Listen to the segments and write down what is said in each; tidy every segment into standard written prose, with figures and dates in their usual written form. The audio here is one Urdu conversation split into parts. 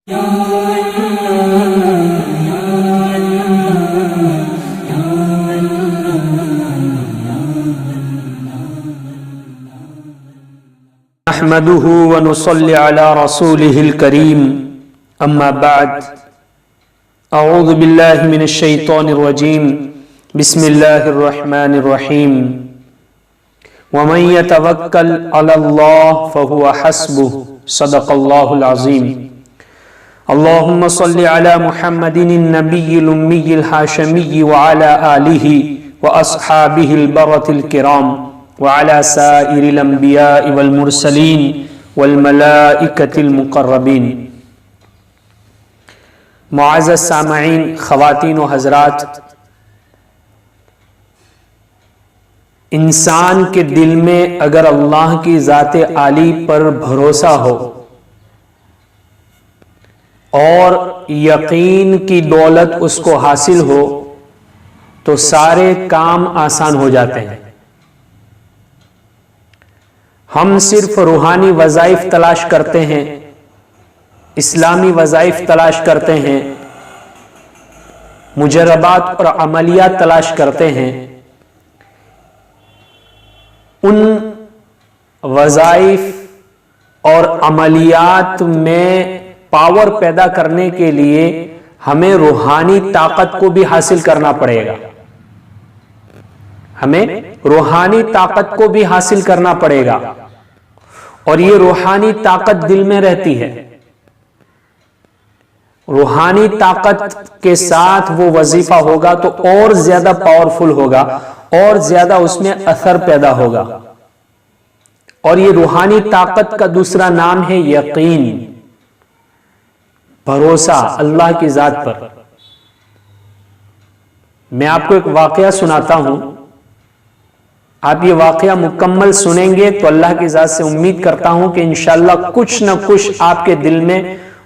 نحمده ونصلي على رسوله الكريم أما بعد أعوذ بالله من الشيطان الرجيم بسم الله الرحمن الرحيم ومن يتوكل على الله فهو حسبه صدق الله العظيم اللهم صل على محمد النبي الأمي الهاشمي وعلى آله وأصحابه البرة الكرام وعلى سائر الانبیاء والمرسلین والملائکۃ المقربین۔ معزز سامعین، خواتین و حضرات، انسان کے دل میں اگر اللہ کی ذات عالی پر بھروسہ ہو اور یقین کی دولت اس کو حاصل ہو تو سارے کام آسان ہو جاتے ہیں۔ ہم صرف روحانی وظائف تلاش کرتے ہیں، اسلامی وظائف تلاش کرتے ہیں، مجربات اور عملیات تلاش کرتے ہیں۔ ان وظائف اور عملیات میں پاور پیدا کرنے کے لیے ہمیں روحانی طاقت کو بھی حاصل کرنا پڑے گا، ہمیں روحانی طاقت کو بھی حاصل کرنا پڑے گا، اور یہ روحانی طاقت دل میں رہتی ہے۔ روحانی طاقت کے ساتھ وہ وظیفہ ہوگا تو اور زیادہ پاورفل ہوگا، اور زیادہ اس میں اثر پیدا ہوگا۔ اور یہ روحانی طاقت کا دوسرا نام ہے یقین، بھروسہ اللہ کی ذات پر۔ میں آپ کو ایک واقعہ سناتا ہوں، آپ یہ واقعہ مکمل سنیں گے تو اللہ کی ذات سے امید کرتا ہوں کہ انشاءاللہ کچھ نہ کچھ آپ کے دل میں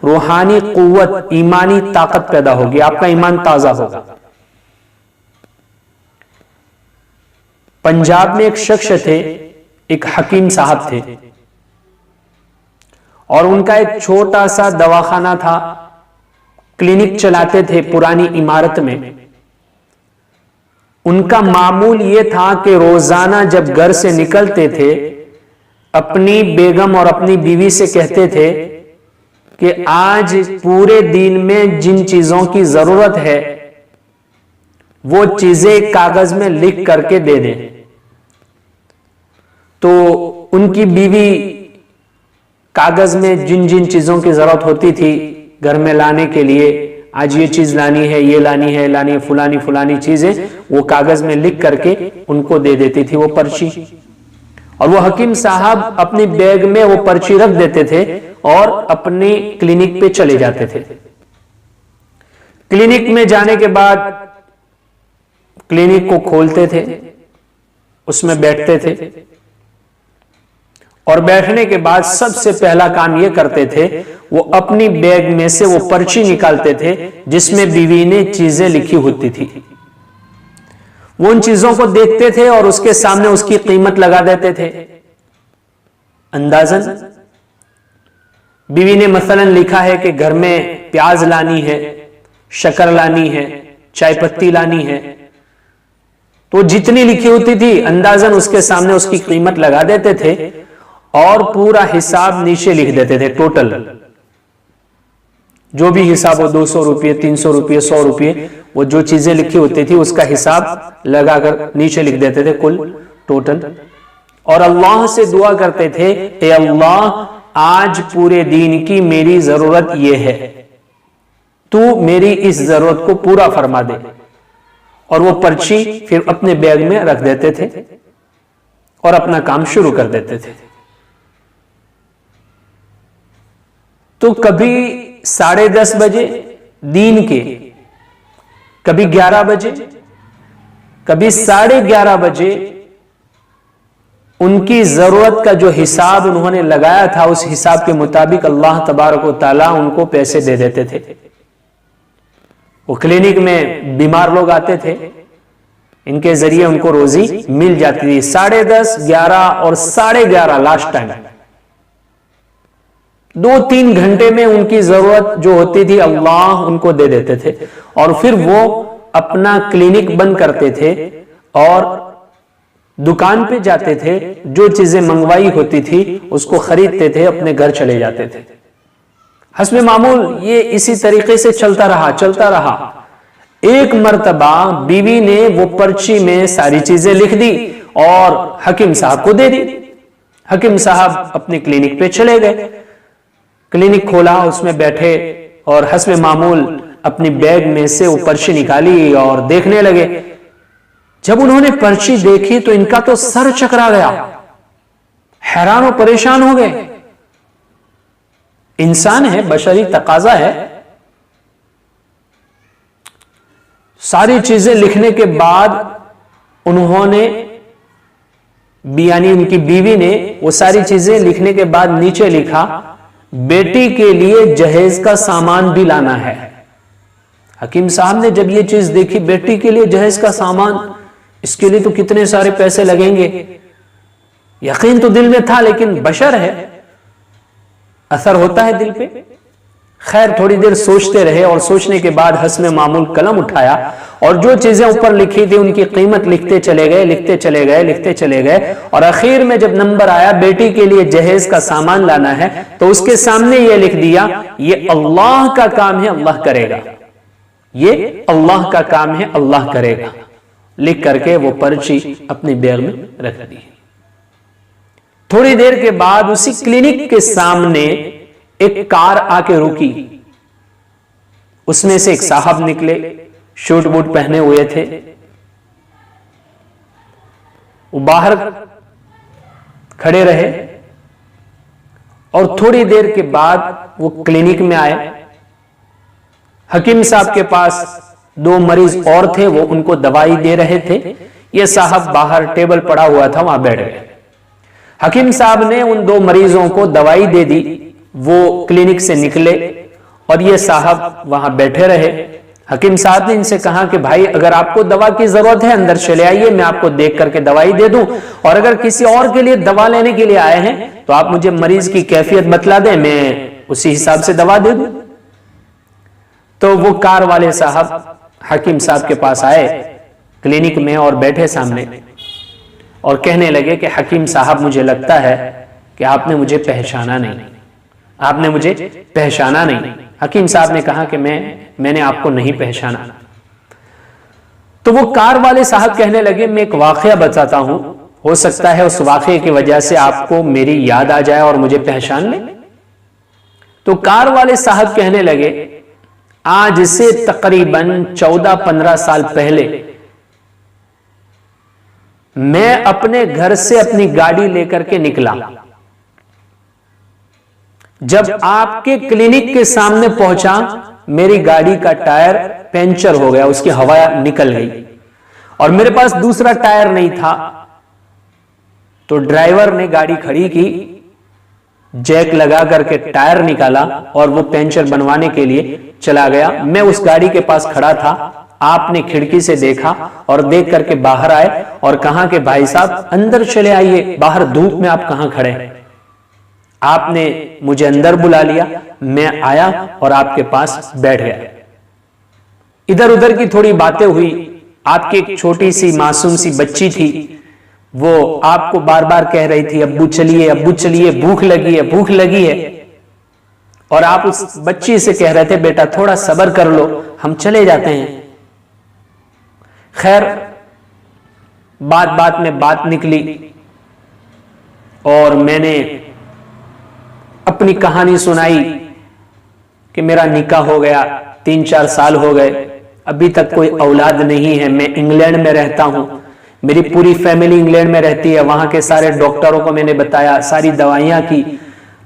روحانی قوت، ایمانی طاقت پیدا ہوگی، آپ کا ایمان تازہ ہوگا۔ پنجاب میں ایک شخص تھے، ایک حکیم صاحب تھے، اور ان کا ایک چھوٹا سا دواخانہ تھا، کلینک چلاتے تھے پرانی عمارت میں۔ ان کا معمول یہ تھا کہ روزانہ جب گھر سے نکلتے تھے اپنی بیگم اور اپنی بیوی سے کہتے تھے کہ آج پورے دن میں جن چیزوں کی ضرورت ہے وہ چیزیں کاغذ میں لکھ کر کے دے دیں۔ تو ان کی بیوی کاغذ میں جن جن چیزوں کی ضرورت ہوتی تھی گھر میں لانے کے لیے، آج یہ چیز لانی ہے، یہ لانی ہے، فلانی چیزیں، وہ کاغذ میں لکھ کر کے ان کو دے دیتی تھی وہ پرچی، اور وہ حکیم صاحب اپنی بیگ میں وہ پرچی رکھ دیتے تھے اور اپنی کلینک پہ چلے جاتے تھے۔ کلینک میں جانے کے بعد کلینک کو کھولتے تھے، اس میں بیٹھتے تھے، اور بیٹھنے کے بعد سب سے پہلا کام یہ کرتے تھے، وہ اپنی بیگ میں سے وہ پرچی نکالتے تھے جس میں بیوی نے چیزیں لکھی ہوتی تھی۔ وہ ان چیزوں کو دیکھتے تھے اور اس کے سامنے اس کی قیمت لگا دیتے تھے اندازاً۔ بیوی نے مثلا لکھا ہے کہ گھر میں پیاز لانی ہے، شکر لانی ہے، چائے پتی لانی ہے، تو جتنی لکھی ہوتی تھی اندازاً اس کے سامنے اس کی قیمت لگا دیتے تھے اور پورا حساب نیچے لکھ دیتے تھے، ٹوٹل جو بھی حساب ہو، 200 روپے، 300 روپے، 100 روپے، وہ جو چیزیں لکھی ہوتی تھی اس کا حساب لگا کر نیچے لکھ دیتے تھے کل ٹوٹل، اور اللہ سے دعا کرتے تھے، اے اللہ آج پورے دین کی میری ضرورت یہ ہے، تو میری اس ضرورت کو پورا فرما دے، اور وہ پرچی پھر اپنے بیگ میں رکھ دیتے تھے اور اپنا کام شروع کر دیتے تھے۔ تو کبھی 10:30 بجے دین کے، کبھی 11 بجے، کبھی 11:30 بجے ان کی ضرورت کا جو حساب انہوں نے لگایا تھا اس حساب کے مطابق اللہ تبارک و تعالیٰ ان کو پیسے دے دیتے تھے۔ وہ کلینک میں بیمار لوگ آتے تھے، ان کے ذریعے ان کو روزی مل جاتی تھی۔ 10:30، 11 اور 11:30 لاسٹ ٹائم 2-3 گھنٹے میں ان کی ضرورت جو ہوتی تھی اللہ ان کو دے دیتے تھے، اور پھر وہ اپنا کلینک بند کرتے تھے اور دکان پہ جاتے تھے، جو چیزیں منگوائی ہوتی تھی اس کو خریدتے تھے، اپنے گھر چلے جاتے تھے۔ حسب معمول یہ اسی طریقے سے چلتا رہا۔ ایک مرتبہ بیوی نے وہ پرچی میں ساری چیزیں لکھ دی اور حکیم صاحب کو دے دی۔ حکیم صاحب اپنے کلینک پہ چلے گئے، کلینک کھولا، اس میں بیٹھے اور حسب معمول اپنی بیگ میں سے وہ پرچی نکالی اور دیکھنے لگے۔ جب انہوں نے پرچی دیکھی تو ان کا تو سر چکرا گیا، حیران و پریشان ہو گئے۔ انسان ہے، بشری تقاضا ہے۔ ساری چیزیں لکھنے کے بعد انہوں نے، یعنی ان کی بیوی نے وہ ساری چیزیں لکھنے کے بعد نیچے لکھا، بیٹی کے لیے جہیز کا سامان بھی لانا ہے۔ حکیم صاحب نے جب یہ چیز دیکھی، بیٹی کے لیے جہیز کا سامان، اس کے لیے تو کتنے سارے پیسے لگیں گے، یقین تو دل میں تھا لیکن بشر ہے، اثر ہوتا ہے دل پہ۔ خیر تھوڑی دیر سوچتے رہے اور سوچنے کے بعد حسب معمول قلم اٹھایا اور جو چیزیں اوپر لکھی تھی ان کی قیمت لکھتے چلے گئے اور اخیر میں جب نمبر آیا بیٹی کے لیے جہیز کا سامان لانا ہے تو اس کے سامنے یہ لکھ دیا، یہ اللہ کا کام ہے، اللہ کرے گا، یہ اللہ کا کام ہے، اللہ کرے گا، لکھ کر کے وہ پرچی اپنی بیگ میں رکھ دی۔ تھوڑی دیر کے بعد اسی کلینک کے سامنے ایک کار آ کے رکی، اس میں سے ایک صاحب نکلے، شوٹ بوٹ پہنے ہوئے تھے، وہ باہر کھڑے رہے اور تھوڑی دیر کے بعد وہ کلینک میں آئے۔ حکیم صاحب کے پاس 2 مریض اور تھے، وہ ان کو دوائی دے رہے تھے، یہ صاحب باہر ٹیبل پڑا ہوا تھا وہاں بیٹھ گئے۔ حکیم صاحب نے ان 2 مریضوں کو دوائی دے دی، وہ کلینک سے نکلے اور یہ صاحب وہاں بیٹھے رہے۔ حکیم صاحب نے ان سے کہا کہ بھائی اگر آپ کو دوا کی ضرورت ہے اندر چلے آئیے، میں آپ کو دیکھ کر کے دوائی دے دوں، اور اگر کسی اور کے لیے دوا لینے کے لیے آئے ہیں تو آپ مجھے مریض کی کیفیت بتلا دیں، میں اسی حساب سے دوا دے دوں۔ تو وہ کار والے صاحب حکیم صاحب کے پاس آئے کلینک میں اور بیٹھے سامنے اور کہنے لگے کہ حکیم صاحب مجھے لگتا ہے کہ آپ نے مجھے پہچانا نہیں، آپ نے مجھے پہچانا نہیں۔ حکیم صاحب نے کہا کہ میں نے آپ کو نہیں پہچانا۔ تو وہ کار والے صاحب کہنے لگے میں ایک واقعہ بتاتا ہوں، ہو سکتا ہے اس واقعے کی وجہ سے آپ کو میری یاد آ جائے اور مجھے پہچان لیں۔ تو کار والے صاحب کہنے لگے آج سے تقریباً 14-15 سال پہلے میں اپنے گھر سے اپنی گاڑی لے کر کے نکلا، جب آپ کے کلینک کے سامنے پہنچا میری گاڑی کا ٹائر پنچر ہو گیا، اس کی ہوا نکل گئی اور میرے پاس دوسرا ٹائر نہیں تھا، تو ڈرائیور نے گاڑی کھڑی کی، جیک لگا کر کے ٹائر نکالا اور وہ پنچر بنوانے کے لیے چلا گیا۔ میں اس گاڑی کے پاس کھڑا تھا، آپ نے کھڑکی سے دیکھا اور دیکھ کر کے باہر آئے اور کہا کہ بھائی صاحب اندر چلے آئیے، باہر دھوپ میں آپ کہاں کھڑے ہیں؟ آپ نے مجھے اندر بلا لیا، میں آیا اور آپ کے پاس بیٹھ گیا۔ ادھر ادھر کی تھوڑی باتیں ہوئی، آپ کی ایک چھوٹی سی معصوم سی بچی تھی، وہ آپ کو بار بار کہہ رہی تھی ابو چلیے ابو چلیے، بھوک لگی ہے بھوک لگی ہے، اور آپ اس بچی سے کہہ رہے تھے بیٹا تھوڑا صبر کر لو ہم چلے جاتے ہیں۔ خیر بات میں بات نکلی اور میں نے اپنی کہانی سنائی کہ میرا نکاح ہو گیا، 3-4 سال ہو گئے، ابھی تک کوئی اولاد نہیں ہے، میں انگلینڈ میں رہتا ہوں، میری پوری فیملی انگلینڈ میں رہتی ہے، وہاں کے سارے ڈاکٹروں کو میں نے بتایا، ساری دوائیاں کی،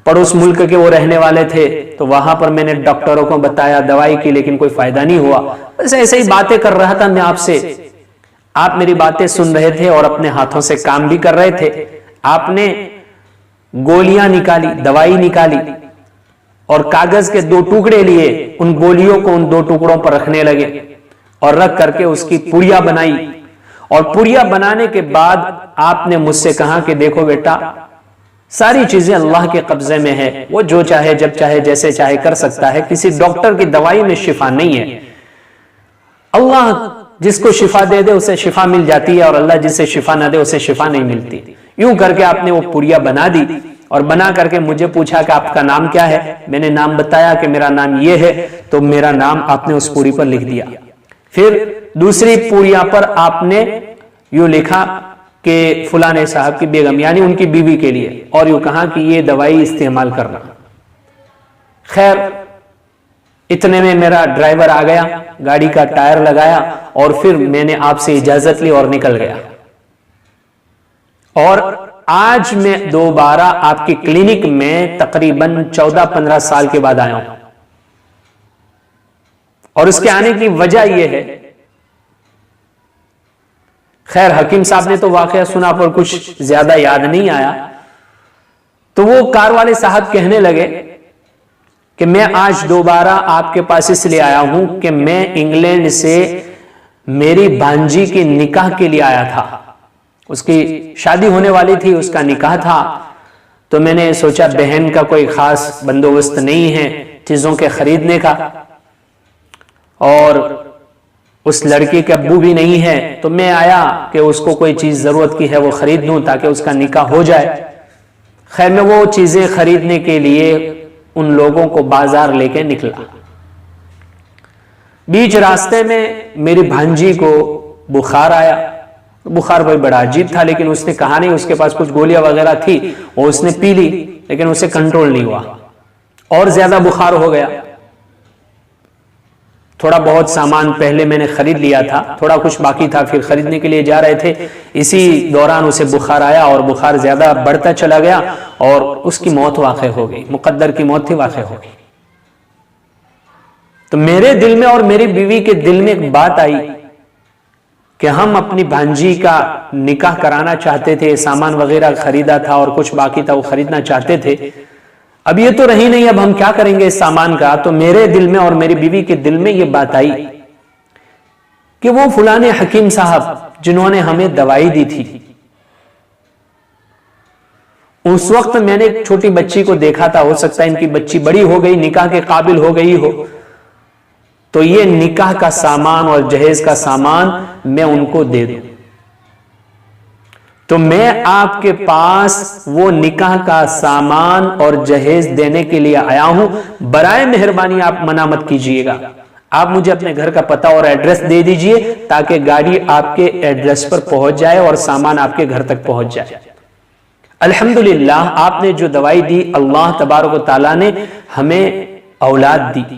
پڑوس ملک کے وہ رہنے والے تھے تو وہاں پر میں نے ڈاکٹروں کو بتایا دوائی کی، لیکن کوئی فائدہ نہیں ہوا۔ بس ایسے ہی باتیں کر رہا تھا میں آپ سے، آپ میری باتیں سن رہے تھے اور اپنے ہاتھوں سے کام بھی کر رہے تھے۔ آپ نے گولیاں نکالی، دوائی نکالی اور کاغذ کے 2 ٹکڑے لیے، ان گولیوں کو ان 2 ٹکڑوں پر رکھنے لگے اور رکھ کر کے اس کی پڑیا بنائی، اور پڑیا بنانے کے بعد آپ نے مجھ سے کہا کہ دیکھو بیٹا ساری چیزیں اللہ کے قبضے میں ہے، وہ جو چاہے جب چاہے جیسے چاہے کر سکتا ہے، کسی ڈاکٹر کی دوائی میں شفا نہیں ہے۔ اللہ جس کو شفا دے دے اسے شفا مل جاتی ہے، اور اللہ جسے شفا نہ دے اسے شفا نہیں ملتی۔ یوں کر کے آپ نے وہ پوریا بنا دی، اور بنا کر کے مجھے پوچھا کہ آپ کا نام کیا ہے، میں نے نام بتایا کہ میرا نام یہ ہے، تو میرا نام آپ نے اس پوری پر لکھ دیا۔ پھر دوسری پوریا پر آپ نے یوں لکھا کہ فلانے صاحب کی بیگم، یعنی ان کی بیوی کے لیے، اور یوں کہا کہ یہ دوائی استعمال کرنا۔ خیر اتنے میں میرا ڈرائیور آ گیا، گاڑی کا ٹائر لگایا، اور پھر میں نے آپ سے اجازت لی اور نکل گیا۔ اور آج میں دوبارہ آپ کی کلینک میں تقریباً 14-15 سال کے بعد آیا ہوں، اور اس کے آنے کی وجہ یہ ہے، خیر حکیم صاحب نے تو واقعہ سنا پر کچھ زیادہ یاد نہیں آیا، تو وہ کار والے صاحب کہنے لگے کہ میں آج دوبارہ آپ کے پاس اس لیے آیا ہوں کہ میں انگلینڈ سے میری بھانجی کی نکاح کے لیے آیا تھا، اس کی شادی ہونے والی تھی، اس کا نکاح تھا، تو میں نے سوچا بہن کا کوئی خاص بندوبست نہیں ہے چیزوں کے خریدنے کا، اور اس لڑکی کے ابو بھی نہیں ہے، تو میں آیا کہ اس کو کوئی چیز ضرورت کی ہے وہ خرید لوں تاکہ اس کا نکاح ہو جائے۔ خیر میں وہ چیزیں خریدنے کے لیے ان لوگوں کو بازار لے کے نکلا۔ بیچ راستے میں میری بھانجی کو بخار آیا، بخار بھائی بڑا عجیب تھا، لیکن اس نے کہا نہیں، اس کے پاس کچھ گولیاں وغیرہ تھی وہ اس نے پی لی، لیکن اسے کنٹرول نہیں ہوا، اور زیادہ بخار ہو گیا۔ تھوڑا بہت سامان پہلے میں نے خرید لیا تھا، تھوڑا کچھ باقی تھا، پھر خریدنے کے لیے جا رہے تھے، اسی دوران اسے بخار آیا، اور بخار زیادہ بڑھتا چلا گیا، اور اس کی موت واقع ہو گئی، مقدر کی موت تھی، واقع ہو گئی۔ تو میرے دل میں اور میری بیوی کے دل میں ایک بات آئی کہ ہم اپنی بھانجی کا نکاح کرانا چاہتے تھے، سامان وغیرہ خریدا تھا اور کچھ باقی تھا وہ خریدنا چاہتے تھے، اب یہ تو رہی نہیں، اب ہم کیا کریں گے اس سامان کا؟ تو میرے دل میں اور میری بیوی کے دل میں یہ بات آئی کہ وہ فلانے حکیم صاحب جنہوں نے ہمیں دوائی دی تھی، اس وقت میں نے ایک چھوٹی بچی کو دیکھا تھا، ہو سکتا ہے ان کی بچی بڑی ہو گئی، نکاح کے قابل ہو گئی ہو، تو یہ نکاح کا سامان اور جہیز کا سامان میں ان کو دے دوں۔ تو میں آپ کے پاس وہ نکاح کا سامان اور جہیز دینے کے لیے آیا ہوں، برائے مہربانی آپ منع مت کیجئے گا، آپ مجھے اپنے گھر کا پتہ اور ایڈریس دے دیجئے تاکہ گاڑی آپ کے ایڈریس پر پہنچ جائے اور سامان آپ کے گھر تک پہنچ جائے۔ الحمدللہ آپ نے جو دوائی دی، اللہ تبارک و تعالیٰ نے ہمیں اولاد دی،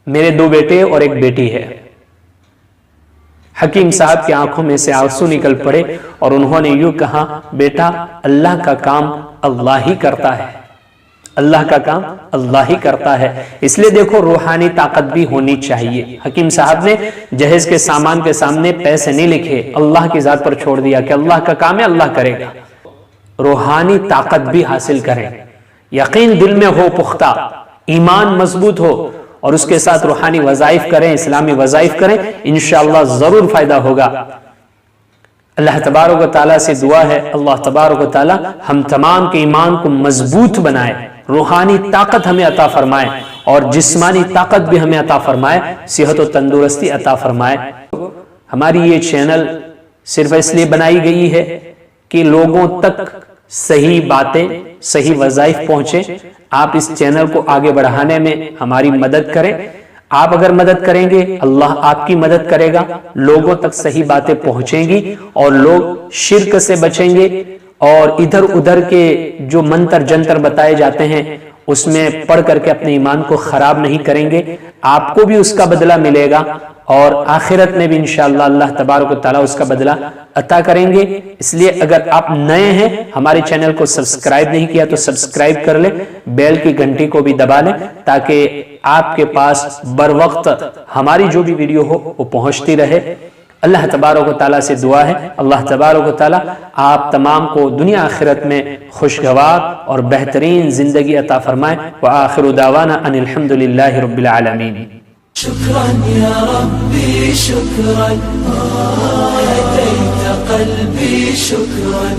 میرے 2 بیٹے اور 1 بیٹی ہے۔ حکیم صاحب کی آنکھوں میں سے آنسو نکل پڑے اور انہوں نے یوں کہا، بیٹا اللہ کا کام اللہ ہی کرتا ہے، اللہ کا کام اللہ ہی کرتا ہے، اس لیے دیکھو روحانی طاقت بھی ہونی چاہیے۔ حکیم صاحب نے جہیز کے سامان کے سامنے پیسے نہیں لکھے، اللہ کی ذات پر چھوڑ دیا کہ اللہ کا کام ہے، اللہ کرے گا۔ روحانی طاقت بھی حاصل کریں، یقین دل میں ہو پختہ، ایمان مضبوط ہو، اور اس کے ساتھ روحانی وظائف کریں، اسلامی وظائف کریں، انشاءاللہ ضرور فائدہ ہوگا۔ اللہ تبارک و تعالیٰ سے دعا ہے، اللہ تبارک و تعالیٰ ہم تمام کے ایمان کو مضبوط بنائے، روحانی طاقت ہمیں عطا فرمائے اور جسمانی طاقت بھی ہمیں عطا فرمائے، صحت و تندرستی عطا فرمائے۔ ہماری یہ چینل صرف اس لیے بنائی گئی ہے کہ لوگوں تک صحیح باتیں، صحیح وظائف پہنچے۔ آپ اس چینل کو آگے بڑھانے میں ہماری مدد کریں، آپ اگر مدد کریں گے اللہ آپ کی مدد کرے گا، لوگوں تک صحیح باتیں پہنچیں گی اور لوگ شرک سے بچیں گے، اور ادھر ادھر کے جو منتر جنتر بتائے جاتے ہیں اس میں پڑھ کر کے اپنے ایمان کو خراب نہیں کریں گے، آپ کو بھی اس کا بدلہ ملے گا، اور آخرت میں بھی انشاءاللہ اللہ تبارک و تعالیٰ اس کا بدلہ عطا کریں گے۔ اس لیے اگر آپ نئے ہیں، ہمارے چینل کو سبسکرائب نہیں کیا تو سبسکرائب کر لیں، بیل کی گھنٹی کو بھی دبا لیں تاکہ آپ کے پاس بر وقت ہماری جو بھی ویڈیو ہو وہ پہنچتی رہے۔ اللہ تبارک و تعالیٰ سے دعا ہے، اللہ تبارک و تعالیٰ آپ تمام کو دنیا آخرت میں خوشگوار اور بہترین زندگی عطا فرمائے۔ وآخر دعوانا ان الحمدللہ رب العالمین۔ شكرا يا ربي شكرا هديت قلبي شكرا